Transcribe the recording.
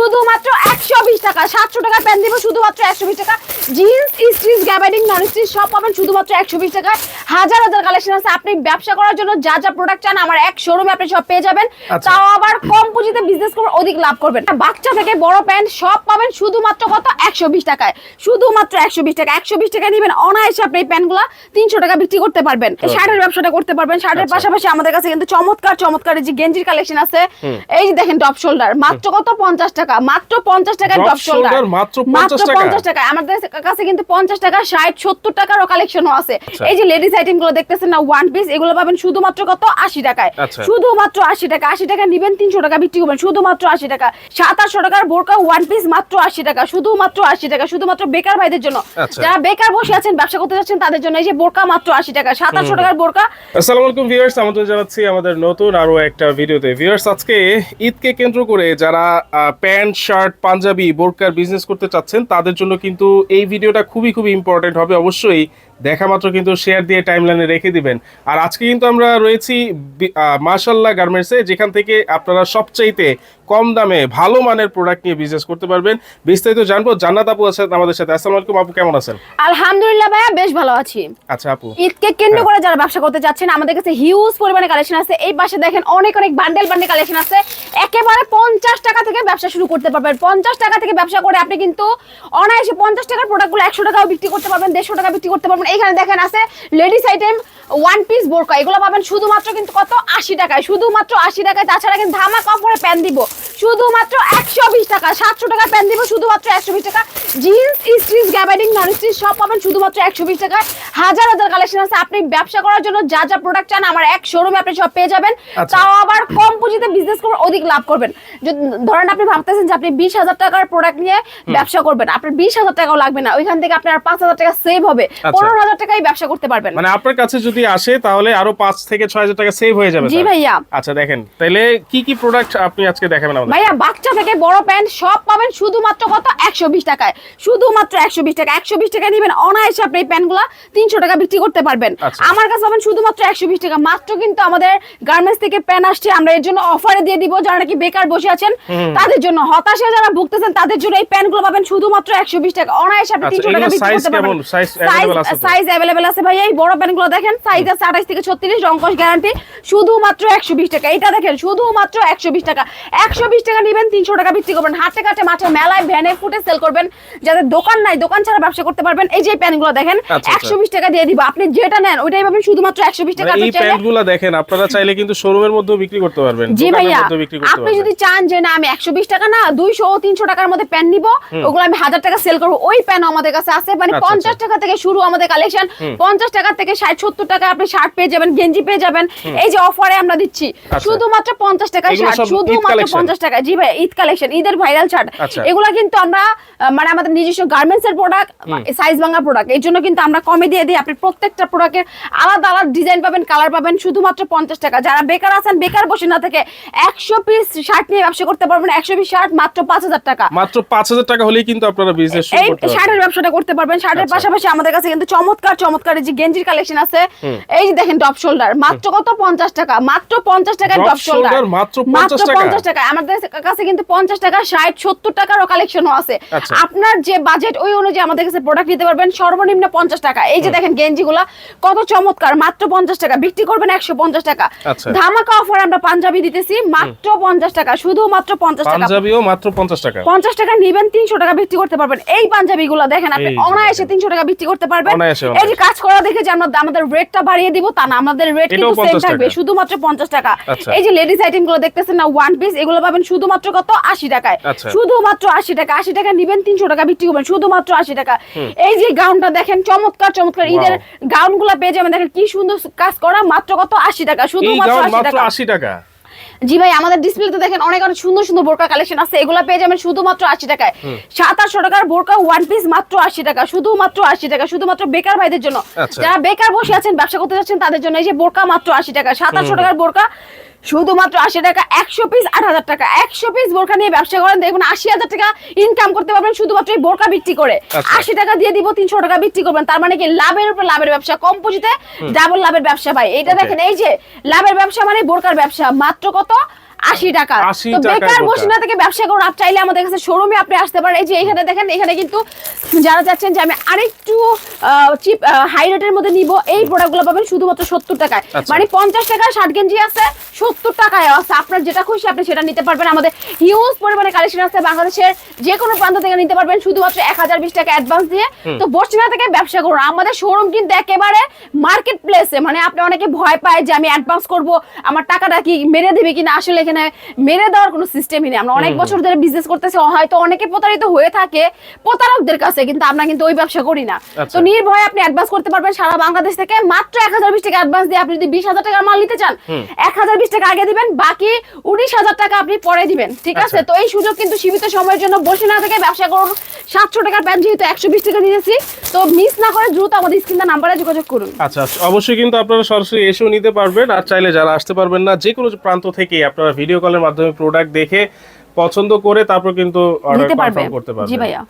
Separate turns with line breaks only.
শুধুমাত্র 120 টাকা। 700 টাকা প্যান্ট দিব শুধুমাত্র 120 টাকা। জিন্স স্ট্রিচ গ্যাবার্ডিং নন স্ট্রিচ সব পাবেন শুধুমাত্র 120 টাকা। হাজার হাজার কালেকশন আছে। আপনি ব্যবসা করার জন্য যা যা প্রোডাক্ট চান আমার এক শোরুমে আপনি সব পেয়ে যাবেন। তাও আবার কম পুঁজিতে বিজনেস করে অধিক লাভ করবেন। বাচ্চা থেকে বড় প্যান্ট সব পাবেন শুধুমাত্র কত 120 টাকায়। শুধুমাত্র 120 টাকা। 120 টাকা নেবেন অনায়াসে আপনি এই প্যান্টগুলো 300 টাকা বিক্রি করতে পারবেন। শার্টের ব্যবসাটা করতে পারবেন। শার্টের পাশাপাশি আমাদের কাছে কিন্তু চমৎকার চমৎকার যে গেঞ্জির কালেকশন আছে। এই যে দেখেন টপ শোল্ডার মাত্র কত 50 টাকা। মাত্র 50 টাকায় টপ শোল্ডার মাত্র 50 টাকা। আমাদের কাছে কিন্তু 50 টাকা 60 70 টাকারও কালেকশনও আছে। এই যে লেডিস আইটেম গুলো দেখতেছেন না ওয়ান পিস এগুলো পাবেন শুধুমাত্র কত 80 টাকায়। শুধুমাত্র 80 টাকা। 80 টাকা নেবেন 300 টাকা বিক্রি করবেন শুধুমাত্র 80 টাকা। 700 টাকার বোরকা ওয়ান পিস মাত্র 80 টাকা। শুধুমাত্র 80 টাকা। শুধুমাত্র বেকার ভাইদের জন্য যারা বেকার বসে আছেন ব্যবসা করতে যাচ্ছেন তাদের জন্য এই যে বোরকা মাত্র 80 টাকা। 700 টাকার বোরকা।
আসসালামু আলাইকুম ভিউয়ার্স, আমন্ত্রণ জানাচ্ছি আমাদের নতুন আরো একটা ভিডিওতে। ভিউয়ার্স, আজকে ঈদকে কেন্দ্র করে যারা প্যান্ট শার্ট পাঞ্জাবি বোরকার বিজনেস করতে চাচ্ছেন তাদের জন্য কিন্তু এই ভিডিওটা খুবই ইম্পর্টেন্ট হবে। অবশ্যই দেখা মাত্র কিন্তু শেয়ার দিয়ে টাইমলাইনে রেখে দিবেন। আর আজকে কিন্তু আমরা রয়েছি মাশাআল্লাহ গার্মেন্টসে, যেখান থেকে আপনারা সবচাইতে কম দামে ভালো মানের প্রোডাক্ট নিয়ে বিজনেস করতে পারবেন। বিস্তারিত জানবো। জান্নাত আপু আছেন আমাদের সাথে। আসসালামু আলাইকুম আপু, কেমন আছেন?
আলহামদুলিল্লাহ ভাইয়া বেশ ভালো আছি।
আচ্ছা আপু,
ঈদকে কেন্দ্র করে যারা ব্যবসা করতে যাচ্ছেন আমাদের কাছে হিউজ পরিমাণে কালেকশন আছে। এই পাশে দেখেন অনেক বান্ডেল কালেকশন আছে। একেবারে 50 টাকা থেকে ব্যবসা শুরু করতে পারবেন। 50 টাকা থেকে ব্যবসা করে আপনি কিন্তু অনায়াসে 50 টাকার প্রোডাক্টগুলো 100 টাকাও বিক্রি করতে পারবেন, 150 টাকা বিক্রি করতে পারবেন। এখানে দেখেন আছে লেডিস আইটেম ওয়ান পিস বোরকা এগুলো পাবেন শুধুমাত্র কিন্তু কত 80 টাকায়। শুধুমাত্র 80 টাকায়। তাছাড়া কিন্তু ধামাকা অফারে প্যান্ট দিব শুধুমাত্র 120 টাকা। 700 টাকা প্যান্ট দিব শুধুমাত্র 120 টাকা। জিন্স স্ট্রিচ গ্যাবার্ডিং নন স্ট্রিচ সব পাবেন শুধুমাত্র 120 টাকায়। হাজার হাজার কালেকশন আছে। আপনি ব্যবসা করার জন্য যা যা প্রোডাক্ট চান আমার এক শোরুমে আপনি সব পেয়ে যাবেন। তাও আবার কম পুঁজিতে বিজনেস করে অধিক লাভ করবেন। ধরেন আপনি ভাবতেছেন যে আপনি 20,000 টাকার প্রোডাক্ট নিয়ে ব্যবসা করবেন, আপনার 20,000 টাকাও লাগবে না। ওইখান থেকে আপনার 5,000 টাকা সেভ হবে। 15,000 টাকাই ব্যবসা করতে পারবেন।
মানে আপনার কাছে যদি আসে তাহলে আরো 5 থেকে 6,000 টাকা সেভ হয়ে যাবে।
জি ভাইয়া।
আচ্ছা দেখেন তাহলে কি প্রোডাক্ট আপনি আজকে দেখাবেন আমাদের?
ভাইয়া বাচ্চা থেকে বড় প্যান্ট সব পাবেন শুধুমাত্র কত 120 টাকায়। শুধুমাত্র 120 টাকা। 120 টাকা নেবেন অনায়াসে আপনি এই প্যান্টগুলো 300 টাকা বিক্রি করতে পারবেন। আমার কাছে পাবেন শুধুমাত্র 120 টাকা। মাত্র কিন্তু আমাদের গার্মেন্টস থেকে প্যান্ট আসছে, আমরা এর জন্য অফারে দিয়ে দিব। যারা নাকি বেকার বসে আছেন তাদের জন্য, হতাশা যারা ভুগতেছেন তাদের জন্য এই প্যান্টগুলো পাবেন শুধুমাত্র 120 টাকা। অনায়াসে আপনি 300 টাকা বিক্রি করতে পারবেন। সাইজ अवेलेबल আছে ভাই। এই বড় প্যান্টগুলো দেখেন সাইজ আছে 28 থেকে 36, রংকশ গ্যারান্টি। শুধুমাত্র 120 টাকা। এটা দেখেন শুধুমাত্র 120 টাকা। 120 টাকা নেবেন 300 টাকা বিক্রি করবেন। হাটে ঘাটে মাঠে মেলায় ভ্যানে ফুটে সেল করবেন। যাদের দোকান নাই দোকান ছাড়া ব্যবসা করতে পারবেন। এই যে প্যান্টগুলো দেখেন 120 টাকা দিয়ে দিব। আপনি যেটা নেন ওইটাই পাবেন শুধুমাত্র 120 টাকা।
এই প্যান্টগুলো দেখেন আপনারা চাইলে কিন্তু শোরুমের মধ্যেও বিক্রি করতে পারবেন।
জি ভাইয়া, আপনি যদি চান যে না আমি 120 টাকা না 200 300 টাকার মধ্যে প্যান্ট নিব, ওগুলো আমি 1000 টাকা সেল করব, ওই প্যান্ট আমাদের কাছে আছে। মানে 50 টাকা থেকে শুরু আমাদের কালেকশন। 50 টাকা থেকে 60 70 টাকা আপনি শার্ট পেয়ে যাবেন, গেঞ্জি পেয়ে যাবেন। এই যে অফারে আমরা দিচ্ছি শুধুমাত্র 50 টাকায় শার্ট, শুধুমাত্র 50 টাকা। জি ভাই, ঈদ কালেকশন, ঈদের ভাইরাল শার্ট। এগুলা কিন্তু আমরা মানে আমাদের নিজস্ব গার্মেন্টস এর প্রোডাক্ট, সাইজ ভাঙা প্রোডাক্ট, এই জন্য কিন্তু আমরা কমে দিয়ে দিই। আপনি প্রত্যেকটা প্রোডাক্টের আলাদা আলাদা ডিজাইন পাবেন, কালার পাবেন শুধুমাত্র 50 টাকা। যারা বেকার আছেন বেকার বসে না থেকে 100 পিস শার্ট নিয়ে ব্যবসা করতে পারবেন। 100 পিস শার্ট মাত্র 5,000 টাকা।
মাত্র 5,000 টাকা হলেই কিন্তু আপনারা বিজনেস শুরু করতে পারবেন।
এই শার্টের ব্যবসাটা করতে পারবেন। শার্টের পাশাপাশি আমাদের কাছে কিন্তু চমৎকার চমৎকার যে গেঞ্জির কালেকশন আছে। এই যে দেখেন টপ শোল্ডার মাত্র কত 50 টাকা। মাত্র 50 টাকায় টপ শোল্ডার মাত্র 50 টাকা। আমাদের কাছে কিন্তু 50 টাকা 60 70 টাকারও কালেকশনও আছে। আপনার যে বাজেট ওই অনুযায়ী আমাদের কাছে প্রোডাক্ট নিতে পারবেন সর্বনিম্ন 50 টাকা। এই যে দেখেন গেঞ্জিগুলা কত চমৎকার, মাত্র 50 টাকা বিক্রি করবেন 150 টাকা। ধামাকা অফারে আমরা পাঞ্জাবি দিতেছি মাত্র 50 টাকা। শুধুমাত্র 50 টাকা।
পাঞ্জাবিও মাত্র 50 টাকা।
50 টাকা নেবেন 300 টাকা বিক্রি করতে পারবেন। এই পাঞ্জাবিগুলো দেখেন আপনি অনায়াসে 300 টাকা বিক্রি করতে পারবেন। এই যে কাজ করা দেখে যে আমরা আমাদের রেটটা বাড়িয়ে দিব তা না, আমাদের রেট কিন্তু সেম থাকবে শুধুমাত্র 50 টাকা। এই যে লেডিস আইটেম গুলো দেখতেছেন না ওয়ান পিস এগুলো পাবেন শুধুমাত্র কত 80 টাকায়। শুধুমাত্র 80 টাকা। 80 টাকা নেবেন 300 টাকা বিক্রি করবেন শুধুমাত্র 80 টাকা। এই যে গাউনটা দেখেন চমৎকার চমৎকার ঈদের গাউনগুলো পেয়ে যাবেন। দেখেন কি সুন্দর কাজ করা, মাত্র কত 80 টাকা। শুধুমাত্র 80 টাকা। জি ভাই, আমাদের ডিসপ্লেতে দেখেন অনেক সুন্দর সুন্দর বোরকা কালেকশন আছে। এগুলো পেয়ে যাবেন শুধুমাত্র 80 টাকায়। 700 টাকার বোরকা ওয়ান পিস মাত্র 80 টাকা। শুধুমাত্র 80 টাকা। শুধুমাত্র বেকার ভাইদের জন্য, যারা বেকার বসে আছেন ব্যবসা করতে যাচ্ছেন তাদের জন্য এই যে বোরকা মাত্র 80 টাকা। 700 টাকার বোরকা শুধুমাত্র 80 টাকা। 100 পিস 8,000 টাকা। 100 পিস বোরকা নিয়ে ব্যবসা করেন দেখবেন 80,000 টাকা ইনকাম করতে পারবেন শুধুমাত্র এই বোরকা বিক্রি করে। 80 টাকা দিয়ে দিব 300 টাকা বিক্রি করবেন। তার মানে কি লাভের উপর লাভের ব্যবসা, কম পুঁজিতে ডাবল লাভের ব্যবসা ভাই। এইটা দেখেন এই যে লাভের ব্যবসা মানে বোরকার ব্যবসা। মাত্র কত 80 টাকা।
80
তো
টাকায়
বেকার
বোরকা।
বসে না থেকে ব্যবসা করুন, আপনি চাইলে আমাদের কাছে শোরুমে আপনি আসতে পারেন। এই যে এখানে দেখেন, এখানে কিন্তু যারা চাচ্ছেন যে আমি আরেকটু চিপ হাই রেটের মধ্যে নিব, এই প্রোডাক্টগুলো পাবেন শুধুমাত্র 70 টাকায়।
আচ্ছা।
মানে 50 টাকায় শার্ট গেঞ্জি আছে, 70 টাকায় আছে। আপনার যেটা খুশি আপনি সেটা নিতে পারবেন। আমাদের হিউজ পরিমাণে কালেকশন আছে, বাংলাদেশের যে কোনো প্রান্ত থেকে নিতে পারবেন শুধুমাত্র 1020 টাকা অ্যাডভান্স দিয়ে। তো বসিনা থেকে ব্যবসা করুন। আমাদের শোরুম কিন্তু একেবারে মার্কেট প্লেসে, মানে আপনি অনেকে ভয় পায় যে আমি অ্যাডভান্স করব, আমার টাকাটা কি মেরে দিবে কিনা। আসলে এখানে মেরে দেওয়ার কোনো সিস্টেমই নেই। আমরা অনেক বছর ধরে বিজনেস করতেছি, হয়তো অনেকে প্রতারিত হয়ে থাকে প্রতারকদের কাছে, কিন্তু আমরা কিন্তু ওই ব্যবসা করি না।
আচ্ছা।
তো নির্ভয়ে আপনি অ্যাডভান্স করতে পারবেন সারা বাংলাদেশ থেকে মাত্র 1020 টাকা অ্যাডভান্স দিয়ে। আপনি যদি 20,000 টাকার মাল নিতে চান 1020 টাকা আগে দিবেন, বাকি 19,000 টাকা আপনি পরে দিবেন, ঠিক আছে?
আচ্ছা।
তো এই সুযোগ কিন্তু সীমিত সময়ের জন্য। বসিনা থেকে ব্যবসা করুন। 700 টাকার প্যান্ট যেহেতু 120 টাকা দিয়েছি, তো মিস না করে দ্রুত আমাদের স্ক্রিন নাম্বারে যোগাযোগ করুন।
আচ্ছা, অবশ্যই কিন্তু আপনারা সরাসরি এসেও নিতে পারবেন, আর চাইলে যারা আসতে পারবেন না, যে কোনো প্রান্ত থেকেই আপনারা ভিডিও কলের মাধ্যমে প্রোডাক্ট দেখে পছন্দ করে তারপর কিন্তু অর্ডার
নিতে পারবেন।
কনফার্ম করতে পারবেন।
জি ভাইয়া।